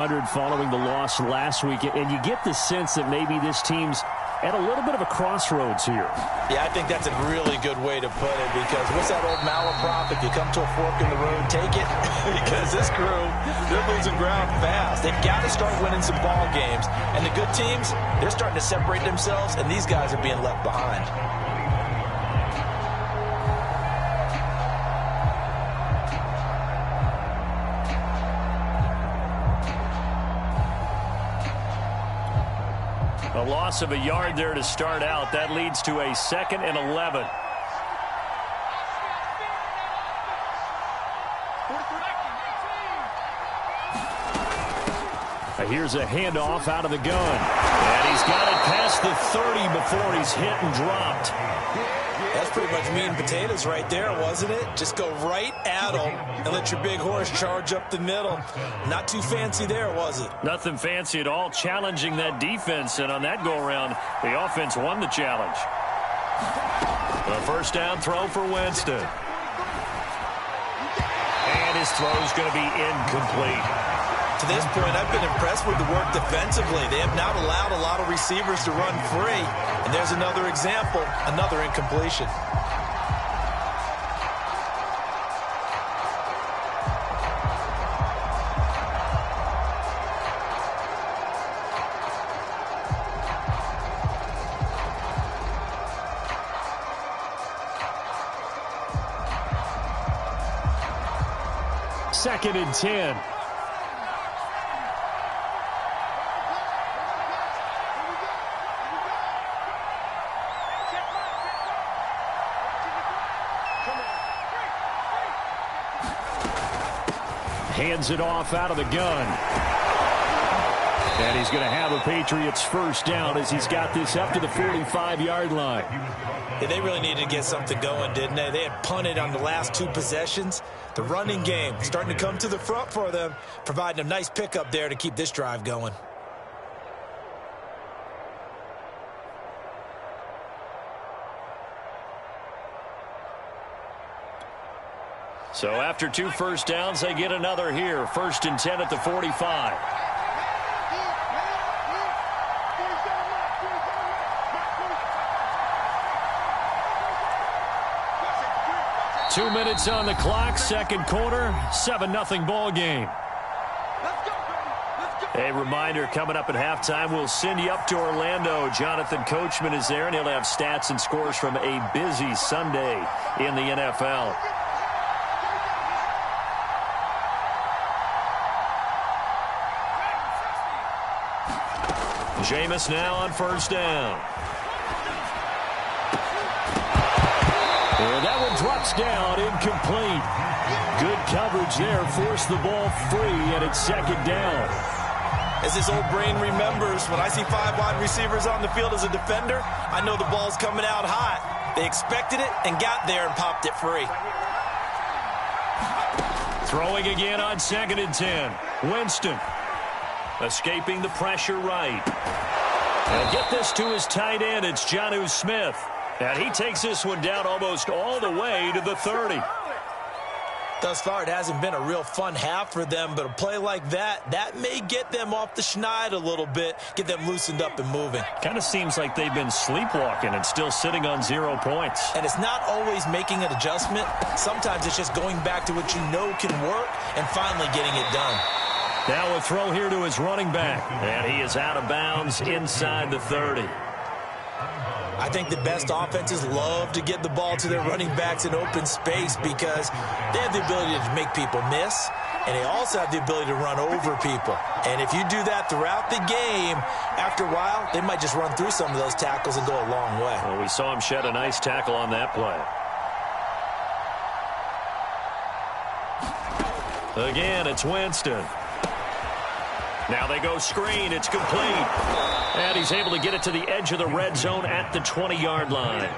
Following the loss last week, and you get the sense that maybe this team's at a little bit of a crossroads here. Yeah, I think that's a really good way to put it, because what's that old malaprop? If you come to a fork in the road, take it. Because this crew, they're losing ground fast. They've got to start winning some ball games. And the good teams, they're starting to separate themselves, and these guys are being left behind. A loss of a yard there to start out. That leads to a 2nd and 11. Here's a handoff out of the gun. And he's got it past the 30 before he's hit and dropped. That's pretty much meat and potatoes right there, wasn't it? Just go right at him and let your big horse charge up the middle. Not too fancy there, was it? Nothing fancy at all, challenging that defense. And on that go-around, the offense won the challenge. A first down throw for Winston. And his throw's going to be incomplete. To this point, I've been impressed with the work defensively. They have not allowed a lot of receivers to run free. And there's another example, another incompletion. Second and 10. Hands it off out of the gun. And he's going to have a Patriots first down as he's got this up to the 45-yard line. Yeah, they really needed to get something going, didn't they? They had punted on the last 2 possessions. The running game starting to come to the front for them, providing a nice pickup there to keep this drive going. So after 2 first downs, they get another here. 1st and 10 at the 45. Two minutes on the clock, second quarter, 7-0 ball game. A reminder, coming up at halftime, we'll send you up to Orlando. Jonathan Coachman is there, and he'll have stats and scores from a busy Sunday in the NFL. Jameis now on first down. And that one drops down, incomplete. Good coverage there, forced the ball free, and it's second down. As this old brain remembers, when I see 5 wide receivers on the field as a defender, I know the ball's coming out hot. They expected it and got there and popped it free. Throwing again on 2nd and 10. Winston escaping the pressure right. And get this to his tight end. It's Jonnu Smith. And he takes this one down almost all the way to the 30. Thus far, it hasn't been a real fun half for them, but a play like that, that may get them off the schneid a little bit, get them loosened up and moving. Kind of seems like they've been sleepwalking and still sitting on 0 points. And it's not always making an adjustment. Sometimes it's just going back to what you know can work and finally getting it done. Now a throw here to his running back. And he is out of bounds inside the 30. I think the best offenses love to get the ball to their running backs in open space because they have the ability to make people miss, and they also have the ability to run over people. And if you do that throughout the game, after a while, they might just run through some of those tackles and go a long way. Well, we saw him shed a nice tackle on that play. Again, it's Winston. Now they go screen. It's complete. And he's able to get it to the edge of the red zone at the 20-yard line.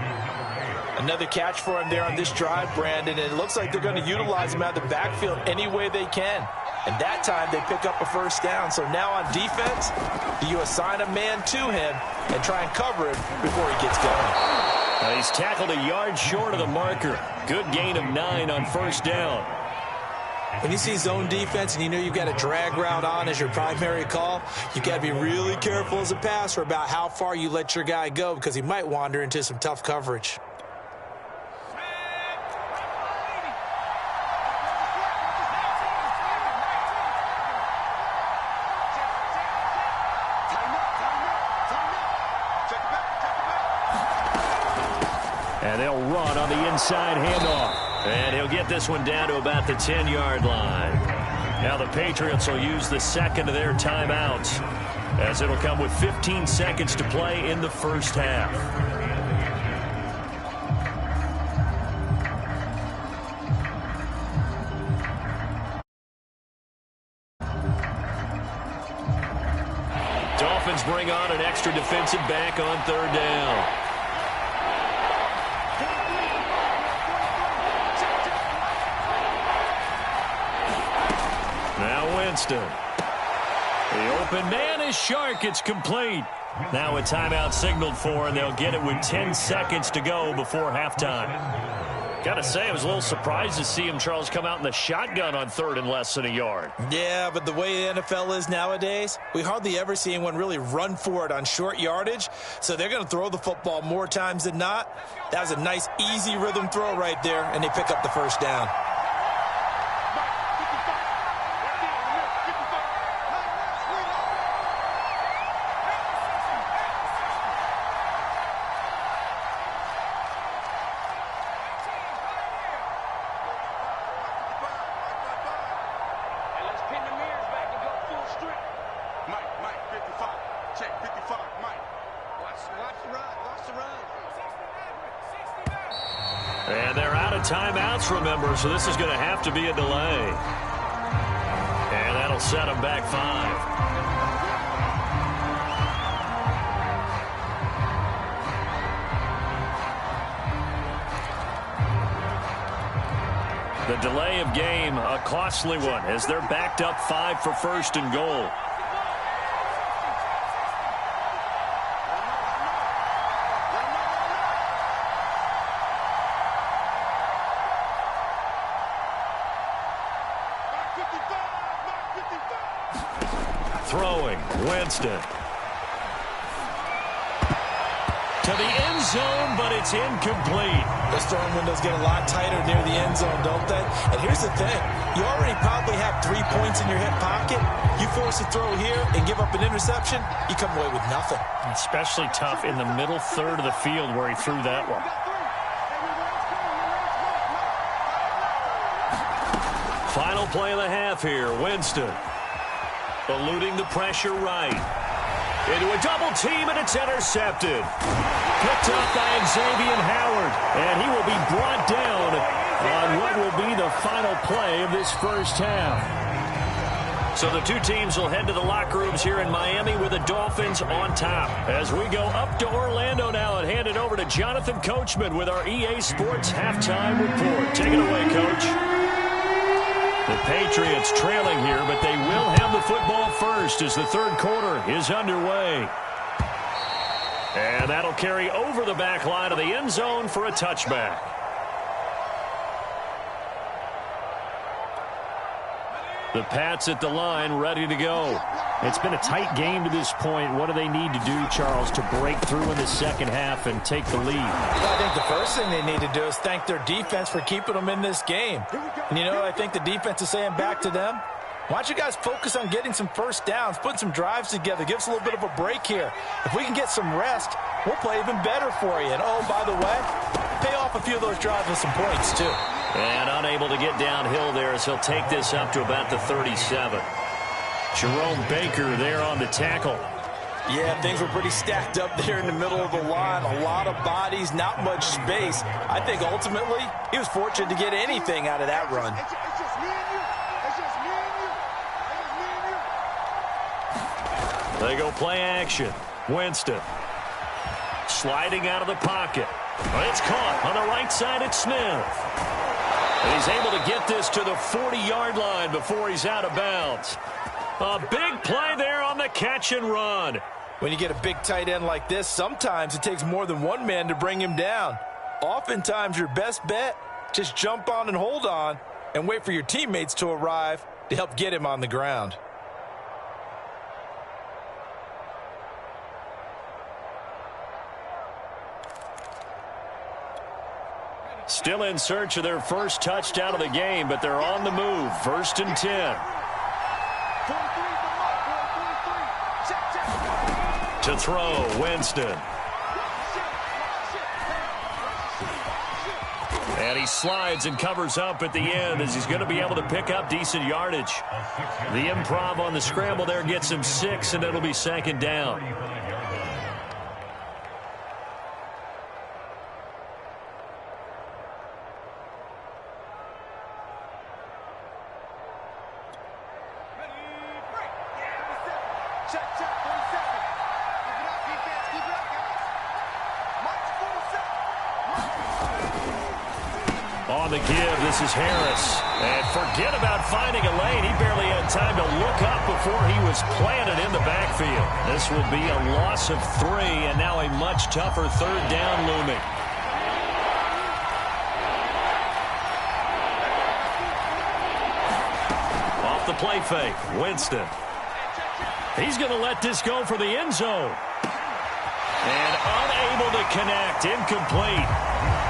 Another catch for him there on this drive, Brandon. And it looks like they're going to utilize him out of the backfield any way they can. And that time they pick up a first down. So now on defense, you assign a man to him and try and cover him before he gets going. Now he's tackled a yard short of the marker. Good gain of 9 on first down. When you see zone defense and you know you've got a drag route on as your primary call, you've got to be really careful as a passer about how far you let your guy go because he might wander into some tough coverage. And they'll run on the inside handoff. And he'll get this one down to about the 10-yard line. Now the Patriots will use the second of their timeouts, as it'll come with 15 seconds to play in the first half. Dolphins bring on an extra defensive back on third down. Winston. The open man is Shark. It's complete. Now a timeout signaled for, and they'll get it with 10 seconds to go before halftime. Got to say, I was a little surprised to see him, Charles, come out in the shotgun on third and less than a yard. Yeah, but the way the NFL is nowadays, we hardly ever see anyone really run for it on short yardage, so they're going to throw the football more times than not. That was a nice, easy rhythm throw right there, and they pick up the first down. And they're out of timeouts, remember, so this is going to have to be a delay. And that'll set them back 5. The delay of game, a costly one, as they're backed up 5 for first and goal. Throwing, Winston. To the end zone, but it's incomplete. Those throwing windows get a lot tighter near the end zone, don't they? And here's the thing. You already probably have 3 points in your hip pocket. You force a throw here and give up an interception, you come away with nothing. Especially tough in the middle third of the field where he threw that one. Final play of the half here, Winston. Eluding the pressure right. Into a double team, and it's intercepted. Picked up by Xavier Howard, and he will be brought down on what will be the final play of this first half. So the two teams will head to the locker rooms here in Miami with the Dolphins on top. As we go up to Orlando now and hand it over to Jonathan Coachman with our EA Sports Halftime Report. Take it away, Coach. The Patriots trailing here, but they will have the football first as the third quarter is underway. And that'll carry over the back line of the end zone for a touchback. The Pats at the line, ready to go. It's been a tight game to this point. What do they need to do, Charles, to break through in the second half and take the lead? I think the first thing they need to do is thank their defense for keeping them in this game. And, you know, I think the defense is saying back to them, why don't you guys focus on getting some first downs, putting some drives together, give us a little bit of a break here. If we can get some rest, we'll play even better for you. And, oh, by the way, pay off a few of those drives with some points, too. And unable to get downhill there as he'll take this up to about the 37. Jerome Baker there on the tackle. Yeah, things were pretty stacked up there in the middle of the line. A lot of bodies, not much space. I think ultimately he was fortunate to get anything out of that run. They go play action. Winston sliding out of the pocket. It's caught on the right side at Smith. And he's able to get this to the 40-yard line before he's out of bounds. A big play there on the catch and run. When you get a big tight end like this, sometimes it takes more than one man to bring him down. Oftentimes, your best bet, just jump on and hold on. and wait for your teammates to arrive to help get him on the ground. Still in search of their first touchdown of the game, but they're on the move. 1st and 10. To throw, Winston. And he slides and covers up at the end as he's going to be able to pick up decent yardage. The improv on the scramble there gets him 6, and it'll be 2nd down. On the give, this is Harris. And forget about finding a lane. He barely had time to look up before he was planted in the backfield. This will be a loss of 3, and now a much tougher 3rd down looming. Off the play fake, Winston. He's going to let this go for the end zone. And unable to connect, incomplete.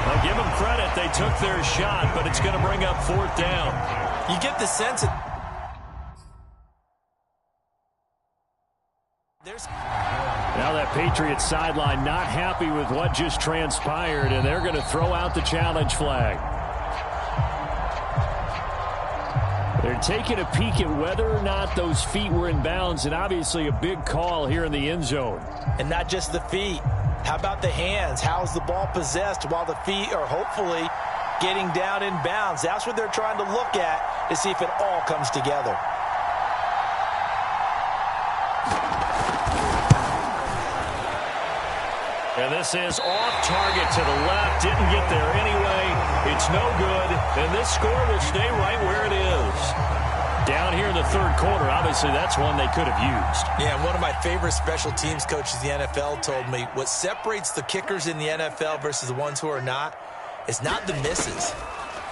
I'll give them credit. They took their shot, but it's going to bring up 4th down. You get the sense that Now that Patriots sideline not happy with what just transpired, and they're going to throw out the challenge flag. They're taking a peek at whether or not those feet were in bounds, and obviously a big call here in the end zone. And not just the feet. How about the hands? How's the ball possessed while the feet are hopefully getting down in bounds? That's what they're trying to look at to see if it all comes together. And this is off target to the left. Didn't get there anyway. It's no good. And this score will stay right where it is. Down here in the 3rd quarter, obviously that's one they could have used. Yeah, and one of my favorite special teams coaches in the NFL told me what separates the kickers in the NFL versus the ones who are not is not the misses.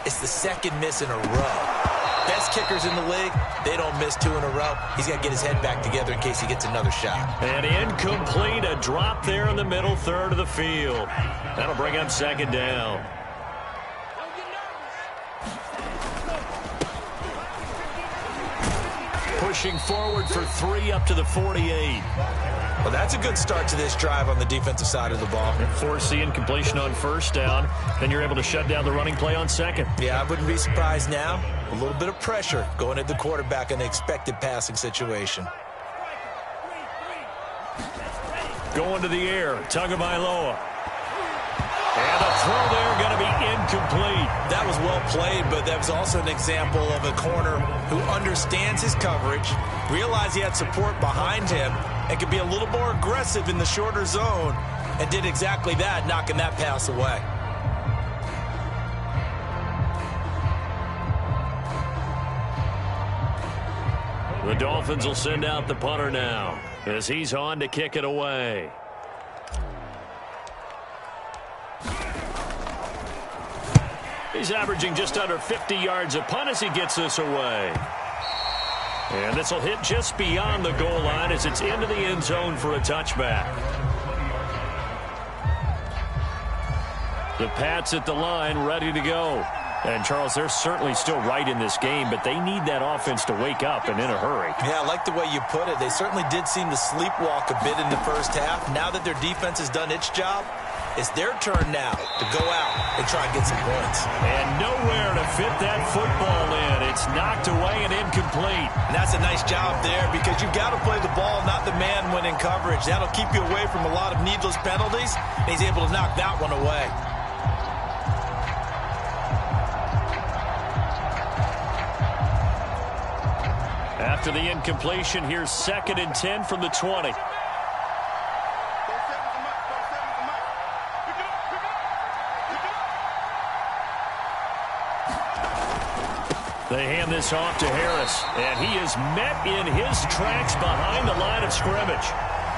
It's the 2nd miss in a row. Best kickers in the league, they don't miss 2 in a row. He's got to get his head back together in case he gets another shot. And incomplete, a drop there in the middle 3rd of the field. That'll bring up 2nd down. Pushing forward for 3 up to the 48. Well, that's a good start to this drive on the defensive side of the ball. And force the incompletion on 1st down. Then you're able to shut down the running play on 2nd. Yeah, I wouldn't be surprised now. A little bit of pressure going at the quarterback in an expected passing situation. Going to the air, Tagovailoa. And a throw there going to be incomplete. That was well played, but that was also an example of a corner who understands his coverage, realized he had support behind him, and could be a little more aggressive in the shorter zone, and did exactly that, knocking that pass away. The Dolphins will send out the punter now as he's on to kick it away. He's averaging just under 50 yards a punt as he gets this away. And this will hit just beyond the goal line as it's into the end zone for a touchback. The Pats at the line, ready to go. And, Charles, they're certainly still right in this game, but they need that offense to wake up and in a hurry. Yeah, I like the way you put it. They certainly did seem to sleepwalk a bit in the 1st half. Now that their defense has done its job, it's their turn now to go out and try and get some points. And nowhere to fit that football in. It's knocked away and incomplete. And that's a nice job there because you've got to play the ball, not the man when in coverage. That'll keep you away from a lot of needless penalties, and he's able to knock that one away. After the incompletion, here's 2nd and 10 from the 20. They hand this off to Harris, and he is met in his tracks behind the line of scrimmage.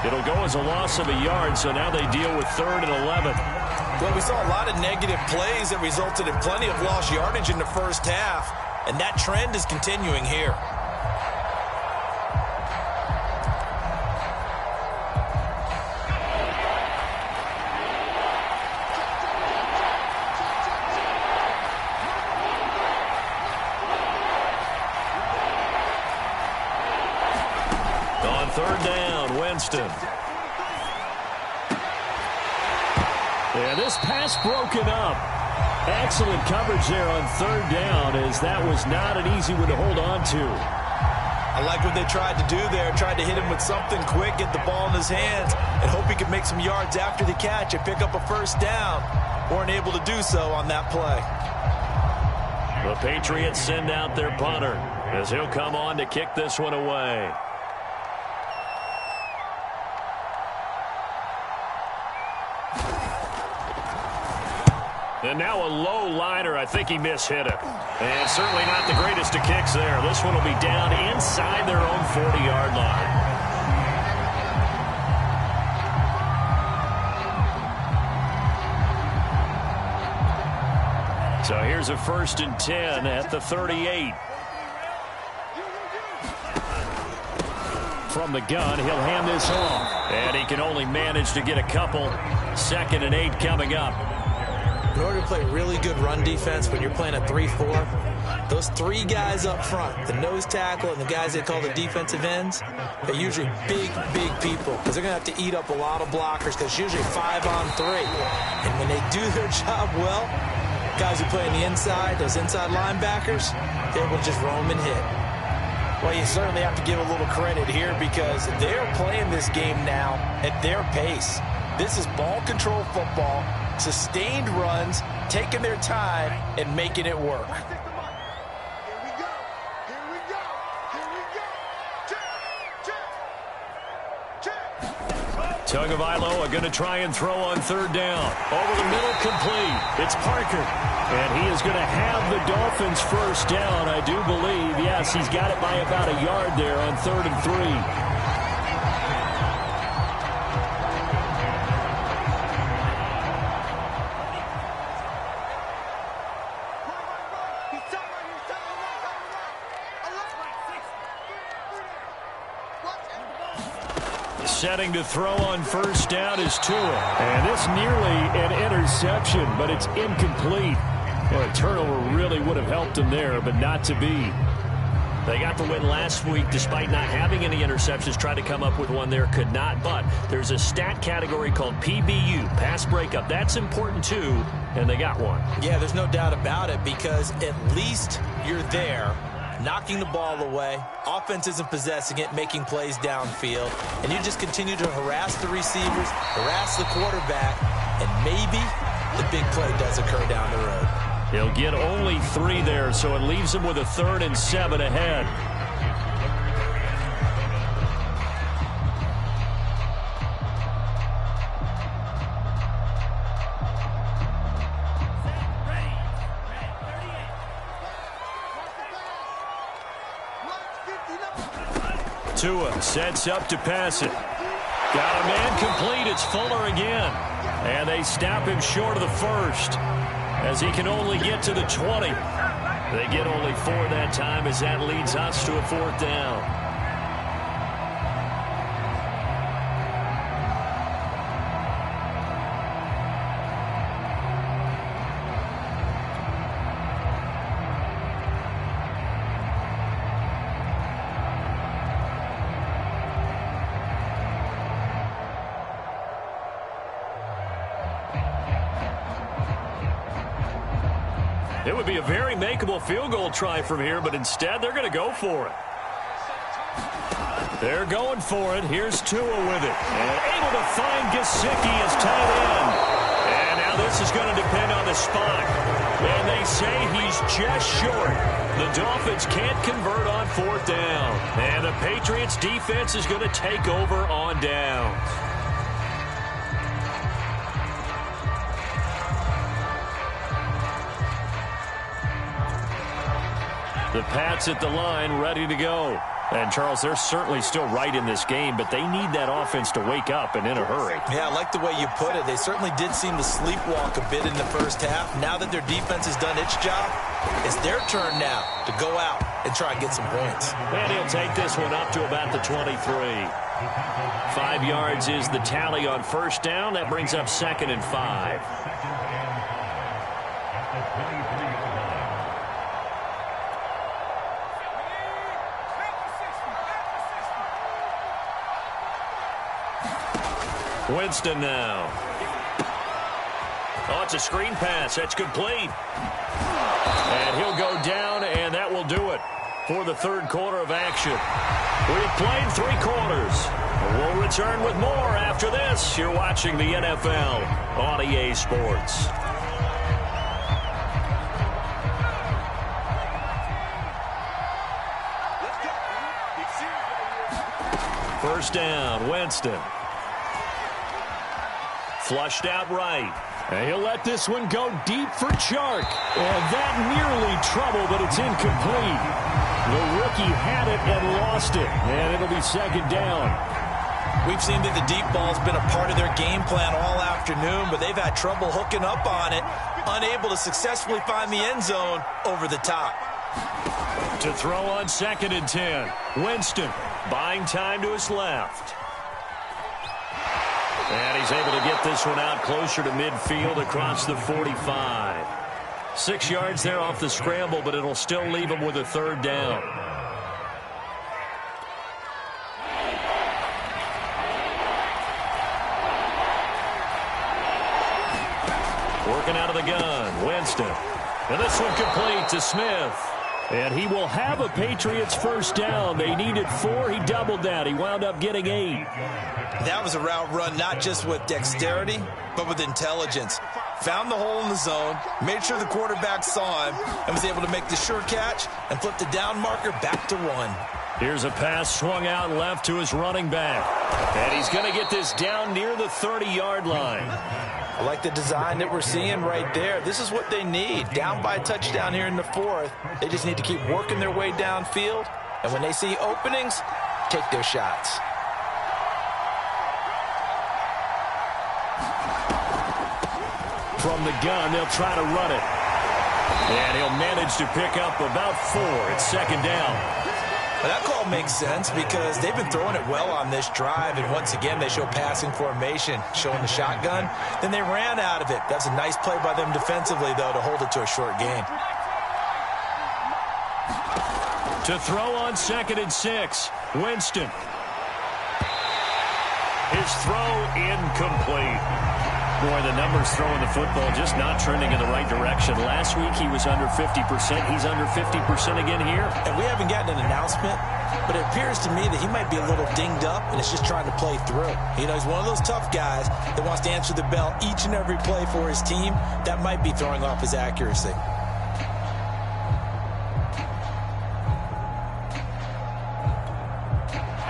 It'll go as a loss of a yard, so now they deal with 3rd and 11. Well, we saw a lot of negative plays that resulted in plenty of lost yardage in the 1st half. and that trend is continuing here. On third down, Winston. Yeah, this pass broken up. Excellent coverage there on third down, as that was not an easy one to hold on to. I like what they tried to do there. Tried to hit him with something quick, get the ball in his hands, and hope he could make some yards after the catch and pick up a first down. Weren't able to do so on that play. The Patriots send out their punter, as he'll come on to kick this one away. And now a low liner. I think he mishit it. And certainly not the greatest of kicks there. This one will be down inside their own 40-yard line. So here's a 1st and 10 at the 38. From the gun, he'll hand this off. And he can only manage to get a couple. 2nd and 8 coming up. In order to play really good run defense when you're playing a 3-4, those 3 guys up front, the nose tackle and the guys they call the defensive ends, they're usually big people because they're going to have to eat up a lot of blockers because it's usually 5-on-3. And when they do their job well, guys who play on the inside, those inside linebackers, they're able to just roam and hit. Well, you certainly have to give a little credit here because they're playing this game now at their pace. This is ball control football. Sustained runs, taking their time, and making it work. Tagovailoa going to try and throw on third down. Over the middle, complete. It's Parker. And he is going to have the Dolphins first down, I do believe. Yes, he's got it by about a yard there on 3rd and 3. Setting to throw on first down is Tua. And it's nearly an interception, but it's incomplete. Well, a turnover really would have helped him there, but not to be. They got the win last week despite not having any interceptions. Tried to come up with one there, could not. But there's a stat category called PBU, pass breakup. That's important too, and they got one. Yeah, there's no doubt about it because at least you're there, knocking the ball away, offense isn't possessing it, making plays downfield, and you just continue to harass the receivers, harass the quarterback, and maybe the big play does occur down the road. He'll get only 3 there, so it leaves him with a 3rd and 7 ahead. Tua sets up to pass it. Got a man complete. It's Fuller again. And they stop him short of the 1st as he can only get to the 20. They get only 4 that time as that leads us to a 4th down. It would be a very makeable field goal try from here, but instead they're going to go for it. They're going for it. Here's Tua with it. And able to find Gesicki as tight end. And now this is going to depend on the spot. And they say he's just short. The Dolphins can't convert on 4th down. And the Patriots defense is going to take over on downs. The Pats at the line, ready to go. And, Charles, they're certainly still right in this game, but they need that offense to wake up and in a hurry. Yeah, I like the way you put it. They certainly did seem to sleepwalk a bit in the first half. Now that their defense has done its job, it's their turn now to go out and try and get some points. And he'll take this one up to about the 23. 5 yards is the tally on first down. That brings up 2nd and 5. Winston now. Oh, it's a screen pass. That's complete. And he'll go down, and that will do it for the third quarter of action. We've played 3 quarters. We'll return with more after this. You're watching the NFL on EA Sports. First down, Winston. Flushed out right. And he'll let this one go deep for Chark. And that nearly trouble, but it's incomplete. The rookie had it and lost it. And it'll be 2nd down. We've seen that the deep ball's been a part of their game plan all afternoon, but they've had trouble hooking up on it, unable to successfully find the end zone over the top. To throw on 2nd and 10. Winston buying time to his left. And he's able to get this one out closer to midfield across the 45. 6 yards there off the scramble, but it'll still leave him with a 3rd down. Working out of the gun, Winston. And this one complete to Smith. And he will have a Patriots first down. They needed 4. He doubled that. He wound up getting 8. That was a route run not just with dexterity, but with intelligence. Found the hole in the zone, made sure the quarterback saw him, and was able to make the sure catch and flip the down marker back to 1. Here's a pass swung out left to his running back. And he's going to get this down near the 30-yard line. I like the design that we're seeing right there. This is what they need. Down by a touchdown here in the 4th. They just need to keep working their way downfield. And when they see openings, take their shots. From the gun, they'll try to run it. And he'll manage to pick up about 4. It's 2nd down. Well, that call makes sense because they've been throwing it well on this drive, and once again they show passing formation, showing the shotgun. Then they ran out of it. That's a nice play by them defensively, though, to hold it to a short gain. To throw on 2nd and 6, Winston. His throw incomplete. Boy, the numbers throwing the football just not trending in the right direction. Last week he was under 50%. He's under 50% again here. And we haven't gotten an announcement, but it appears to me that he might be a little dinged up and is just trying to play through. You know, he's one of those tough guys that wants to answer the bell each and every play for his team. That might be throwing off his accuracy.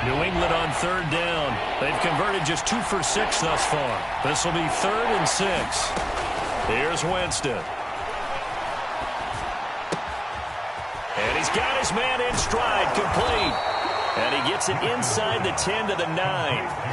New England on 3rd down. They've converted just 2 for 6 thus far. This will be 3rd and 6. Here's Winston. And he's got his man in stride, complete. And he gets it inside the 10 to the 9.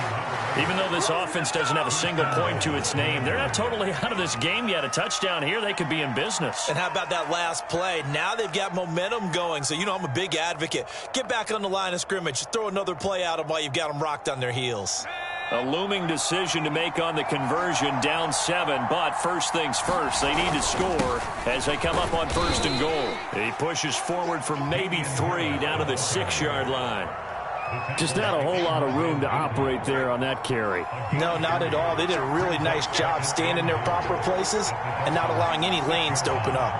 Even though this offense doesn't have a single point to its name, they're not totally out of this game yet. A touchdown here, they could be in business. And how about that last play? Now they've got momentum going, so you know I'm a big advocate. Get back on the line of scrimmage. Throw another play at them while you've got them rocked on their heels. A looming decision to make on the conversion, down 7, but first things first, they need to score as they come up on 1st and goal. He pushes forward for maybe 3 down to the 6-yard line. Just not a whole lot of room to operate there on that carry. No, not at all. They did a really nice job staying in their proper places and not allowing any lanes to open up.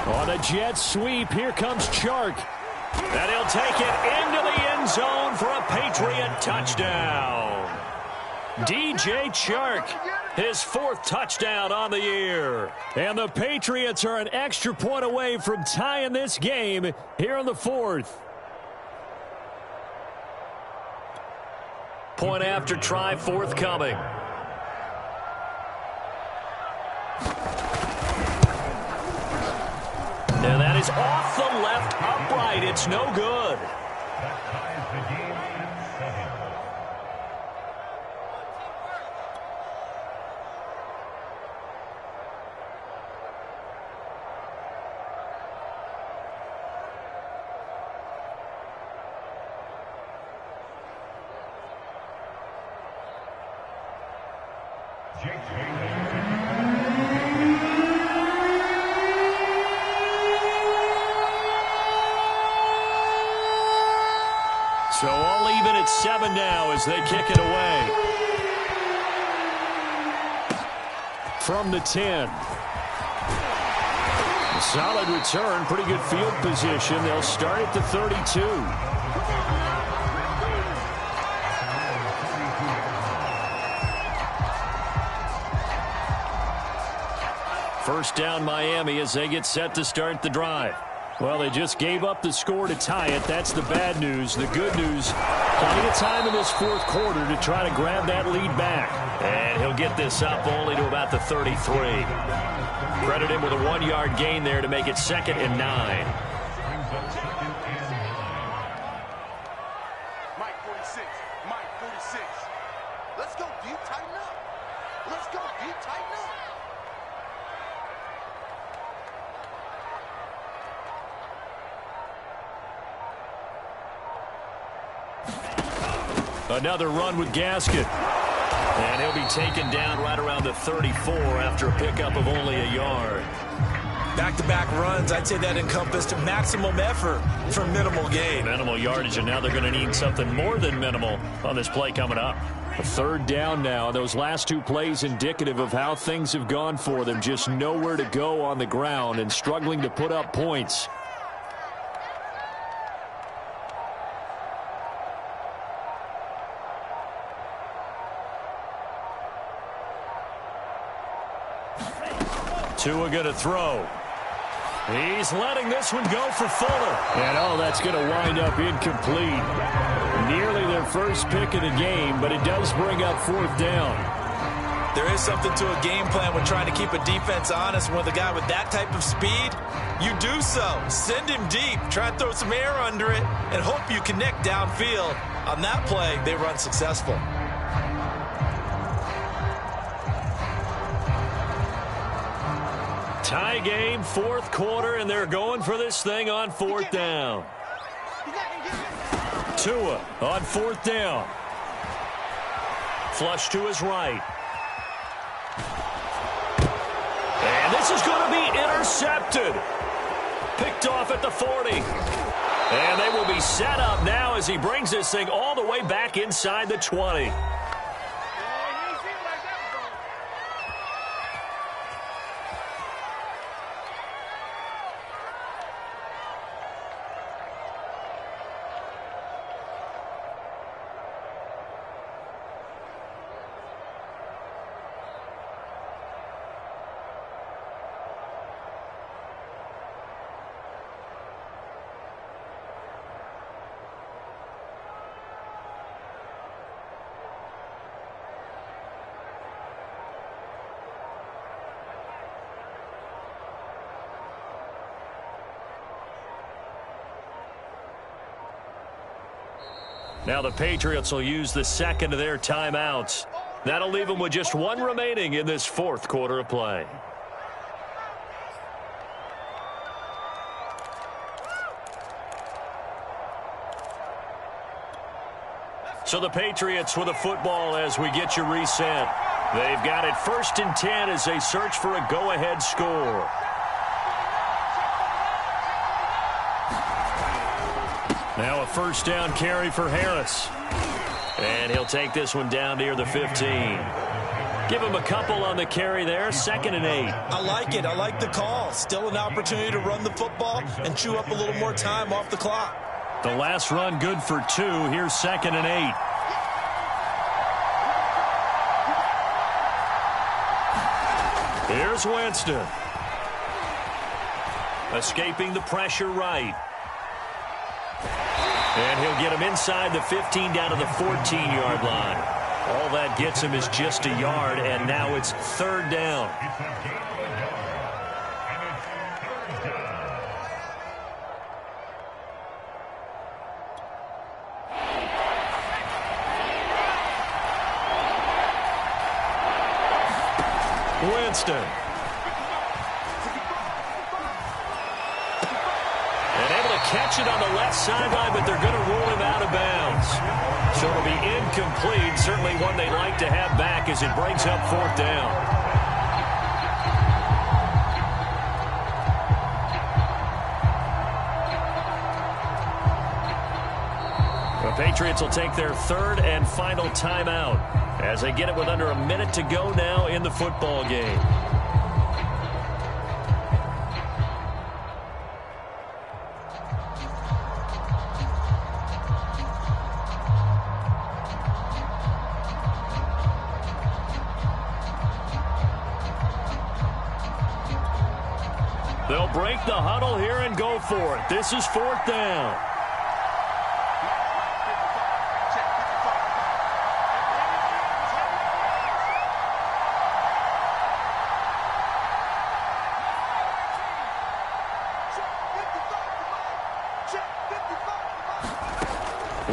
On a jet sweep, here comes Chark. And he'll take it into the end zone for a Patriot touchdown. DJ Chark, his 4th touchdown on the year. And the Patriots are an extra point away from tying this game here in the 4th. Point after try forthcoming. And that That is off the left upright. It's no good. So all even at 7 now as they kick it away. From the 10. A solid return, pretty good field position. They'll start at the 32. First down Miami as they get set to start the drive. Well, they just gave up the score to tie it. That's the bad news. The good news, plenty of time in this fourth quarter to try to grab that lead back. And he'll get this up only to about the 33. Credit him with a 1-yard gain there to make it 2nd and 9. Mike 46, Mike 46. Let's go deep, tighten up. Let's go deep, tighten up. Another run with Gasket. And he'll be taken down right around the 34 after a pickup of only a yard. Back-to-back runs, I'd say that encompassed maximum effort for minimal gain. Minimal yardage, and now they're going to need something more than minimal on this play coming up. A third down now. Those last two plays indicative of how things have gone for them. Just nowhere to go on the ground and struggling to put up points. Tua going to throw. He's letting this one go for Fuller. And that's going to wind up incomplete. Nearly their first pick of the game, but it does bring up fourth down. There is something to a game plan when trying to keep a defense honest. With a guy with that type of speed, you do so. Send him deep, try and throw some air under it, and hope you connect downfield. On that play, they run successful. Tie game, fourth quarter, and they're going for this thing on fourth down. Tua on fourth down. Flush to his right. And this is going to be intercepted. Picked off at the 40. And they will be set up now as he brings this thing all the way back inside the 20. Now the Patriots will use the second of their timeouts. That'll leave them with just one remaining in this fourth quarter of play. So the Patriots with a football as we get you reset. They've got it 1st and 10 as they search for a go-ahead score. Now a first down carry for Harris. And he'll take this one down near the 15. Give him a couple on the carry there, 2nd and 8. I like it. I like the call. Still an opportunity to run the football and chew up a little more time off the clock. The last run good for 2. Here's 2nd and 8. Here's Winston. Escaping the pressure right. And he'll get him inside the 15 down to the 14-yard line. All that gets him is just a yard, and now it's 3rd down. Winston. And able to catch it on the left sideline, but they're going to rule him out of bounds. So it'll be incomplete. Certainly one they'd like to have back as it brings up 4th down. The Patriots will take their 3rd and final timeout as they get it with under a minute to go now in the football game. They'll break the huddle here and go for it. This is 4th down.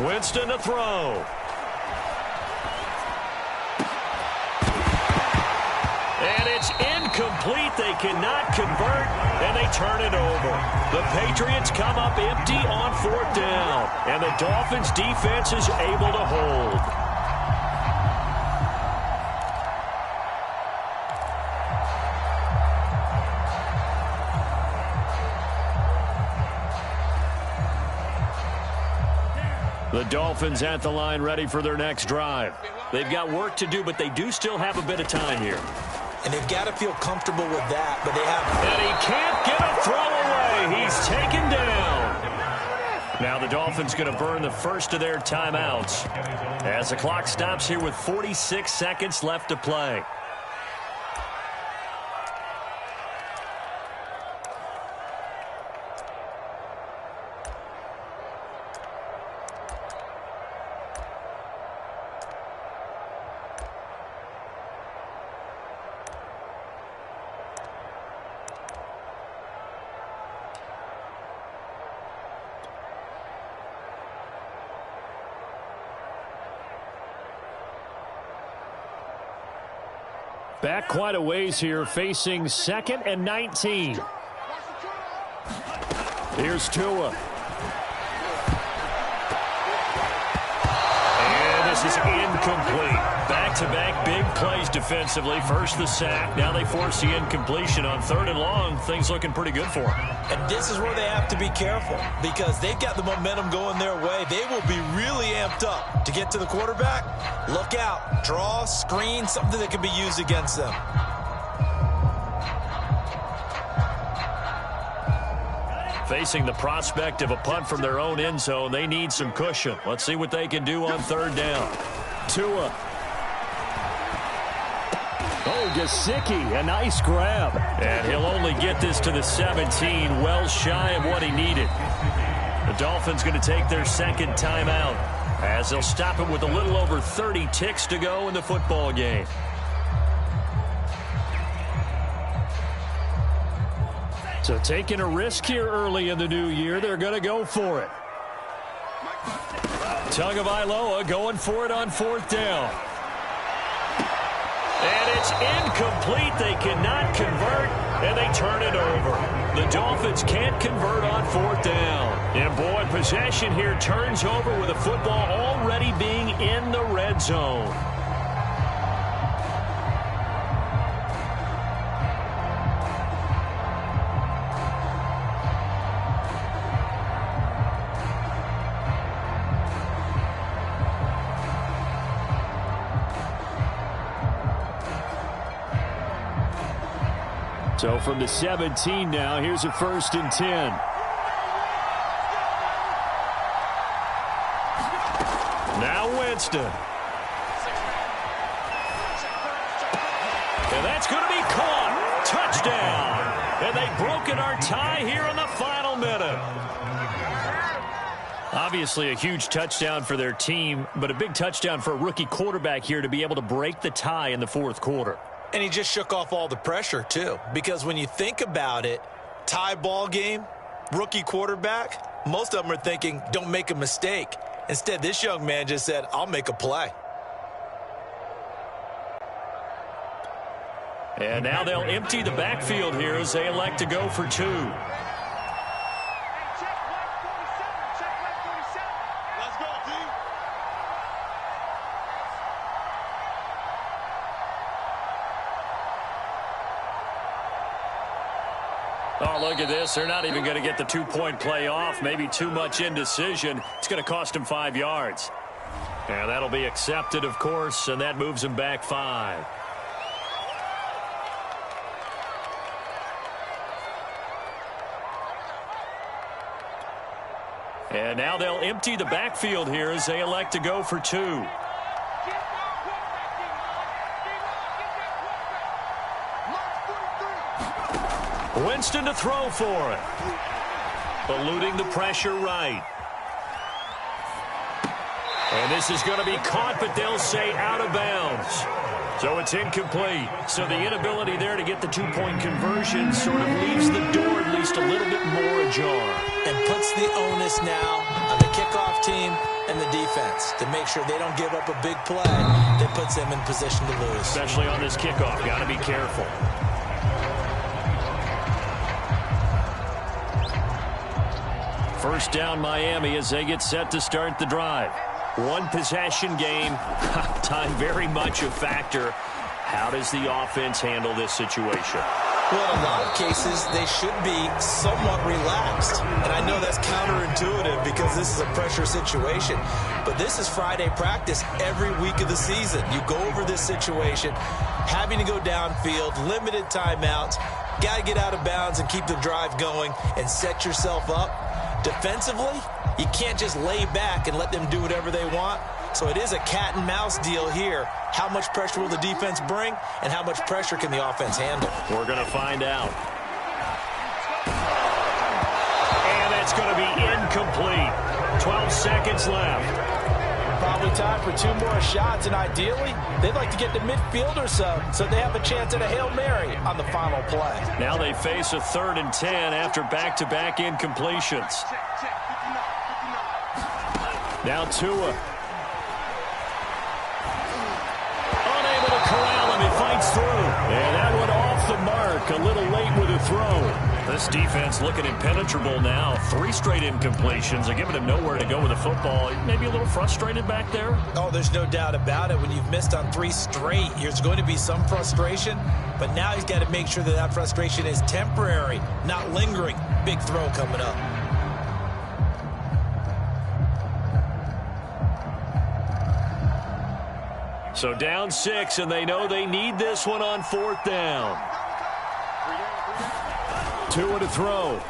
Winston to throw. And it's incomplete. They cannot convert, and they turn it over. The Patriots come up empty on 4th down, and the Dolphins' defense is able to hold. The Dolphins at the line ready for their next drive. They've got work to do, but they do still have a bit of time here. And they've got to feel comfortable with that, but they have... And he can't get a throw away. He's taken down. Now the Dolphins going to burn the first of their timeouts as the clock stops here with 46 seconds left to play. Back quite a ways here, facing 2nd and 19. Here's Tua. And this is incomplete. Back-to-back big plays defensively. First the sack. Now they force the incompletion on 3rd and long. Things looking pretty good for them. And this is where they have to be careful because they've got the momentum going their way. They will be really amped up to get to the quarterback. Look out. Draw, screen, something that can be used against them. Facing the prospect of a punt from their own end zone, they need some cushion. Let's see what they can do on 3rd down. Tua. Oh, Gesicki, a nice grab. And he'll only get this to the 17, well shy of what he needed. The Dolphins going to take their 2nd timeout as they'll stop it with a little over 30 ticks to go in the football game. So taking a risk here early in the new year, they're going to go for it. Tagovailoa going for it on 4th down. And it's incomplete. They cannot convert, and they turn it over. The Dolphins can't convert on 4th down. And, boy, possession here turns over with the football already being in the red zone. So from the 17 now, here's a 1st and 10. Now Winston. And that's going to be caught. Touchdown. And they've broken our tie here in the final minute. Obviously a huge touchdown for their team, but a big touchdown for a rookie quarterback here to be able to break the tie in the 4th quarter. And he just shook off all the pressure, too. Because when you think about it, tie ball game, rookie quarterback, most of them are thinking, don't make a mistake. Instead, this young man just said, I'll make a play. And now they'll empty the backfield here as they elect to go for 2. Oh, look at this. They're not even going to get the 2-point play off. Maybe too much indecision. It's going to cost him 5 yards. And that'll be accepted, of course, and that moves him back 5. And now they'll empty the backfield here as they elect to go for 2. Winston to throw for it. Eluding the pressure right. And this is going to be caught, but they'll say out of bounds. So it's incomplete. So the inability there to get the 2-point conversion sort of leaves the door at least a little bit more ajar. And puts the onus now on the kickoff team and the defense to make sure they don't give up a big play that puts them in position to lose. Especially on this kickoff. Got to be careful. First down Miami as they get set to start the drive. 1 possession game. Time very much a factor. How does the offense handle this situation? Well, in a lot of cases, they should be somewhat relaxed. And I know that's counterintuitive because this is a pressure situation. But this is Friday practice every week of the season. You go over this situation, having to go downfield, limited timeouts, got to get out of bounds and keep the drive going and set yourself up. Defensively, you can't just lay back and let them do whatever they want. So it is a cat and mouse deal here. How much pressure will the defense bring, and how much pressure can the offense handle? We're going to find out. And that's going to be incomplete. 12 seconds left. Probably time for 2 more shots, and ideally, they'd like to get to midfield or so they have a chance at a Hail Mary on the final play. Now they face a 3rd and 10 after back-to-back incompletions. Now Tua. Unable to corral him. He fights through. And that one off the mark. A little late with a throw. This defense looking impenetrable now. 3 straight incompletions. They're giving him nowhere to go with the football. Maybe a little frustrated back there. Oh, there's no doubt about it. When you've missed on 3 straight, there's going to be some frustration. But now he's got to make sure that that frustration is temporary, not lingering. Big throw coming up. So down 6, and they know they need this one on 4th down. Tua to throw.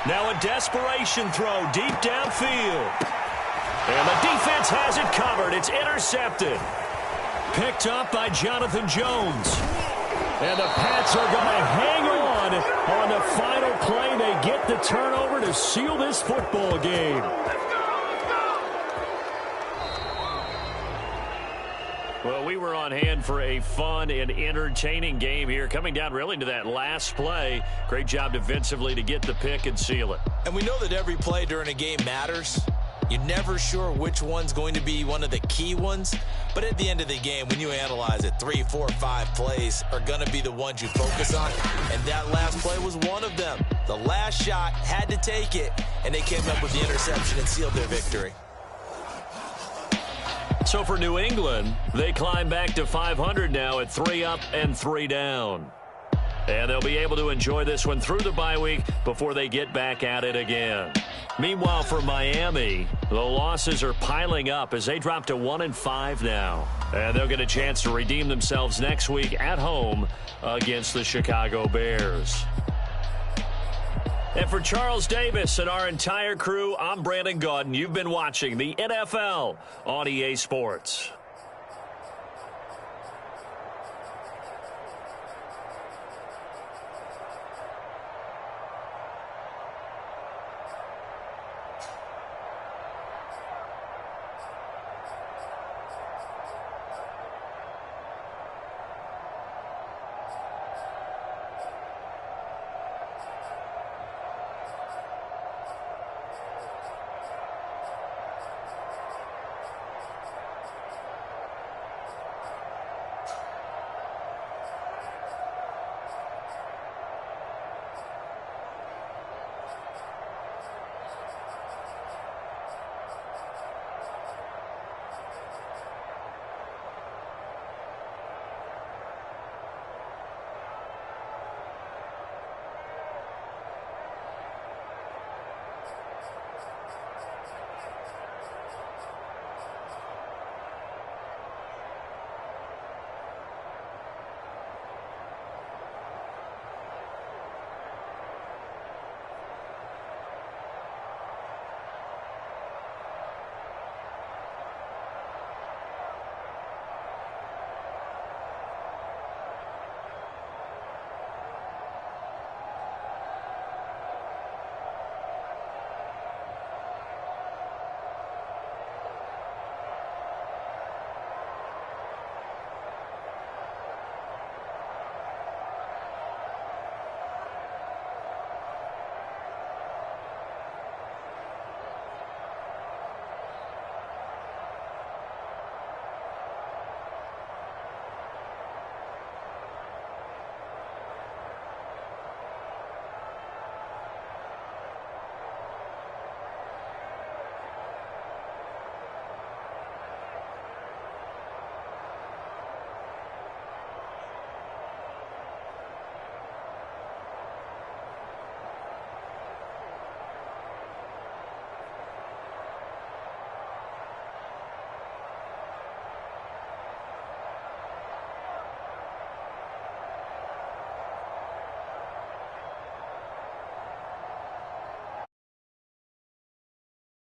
Now a desperation throw deep downfield. And the defense has it covered. It's intercepted. Picked up by Jonathan Jones. And the Pats are going to hang on the final play. They get the turnover to seal this football game. Well, we were on hand for a fun and entertaining game here. Coming down really to that last play. Great job defensively to get the pick and seal it. And we know that every play during a game matters. You're never sure which one's going to be one of the key ones. But at the end of the game, when you analyze it, 3, 4, 5 plays are going to be the ones you focus on. And that last play was one of them. The last shot had to take it, and they came up with the interception and sealed their victory. So for New England, they climb back to 500 now at 3 up and 3 down. And they'll be able to enjoy this one through the bye week before they get back at it again. Meanwhile, for Miami, the losses are piling up as they drop to 1-5 now. And they'll get a chance to redeem themselves next week at home against the Chicago Bears. And for Charles Davis and our entire crew, I'm Brandon Gaudin. You've been watching the NFL on EA Sports.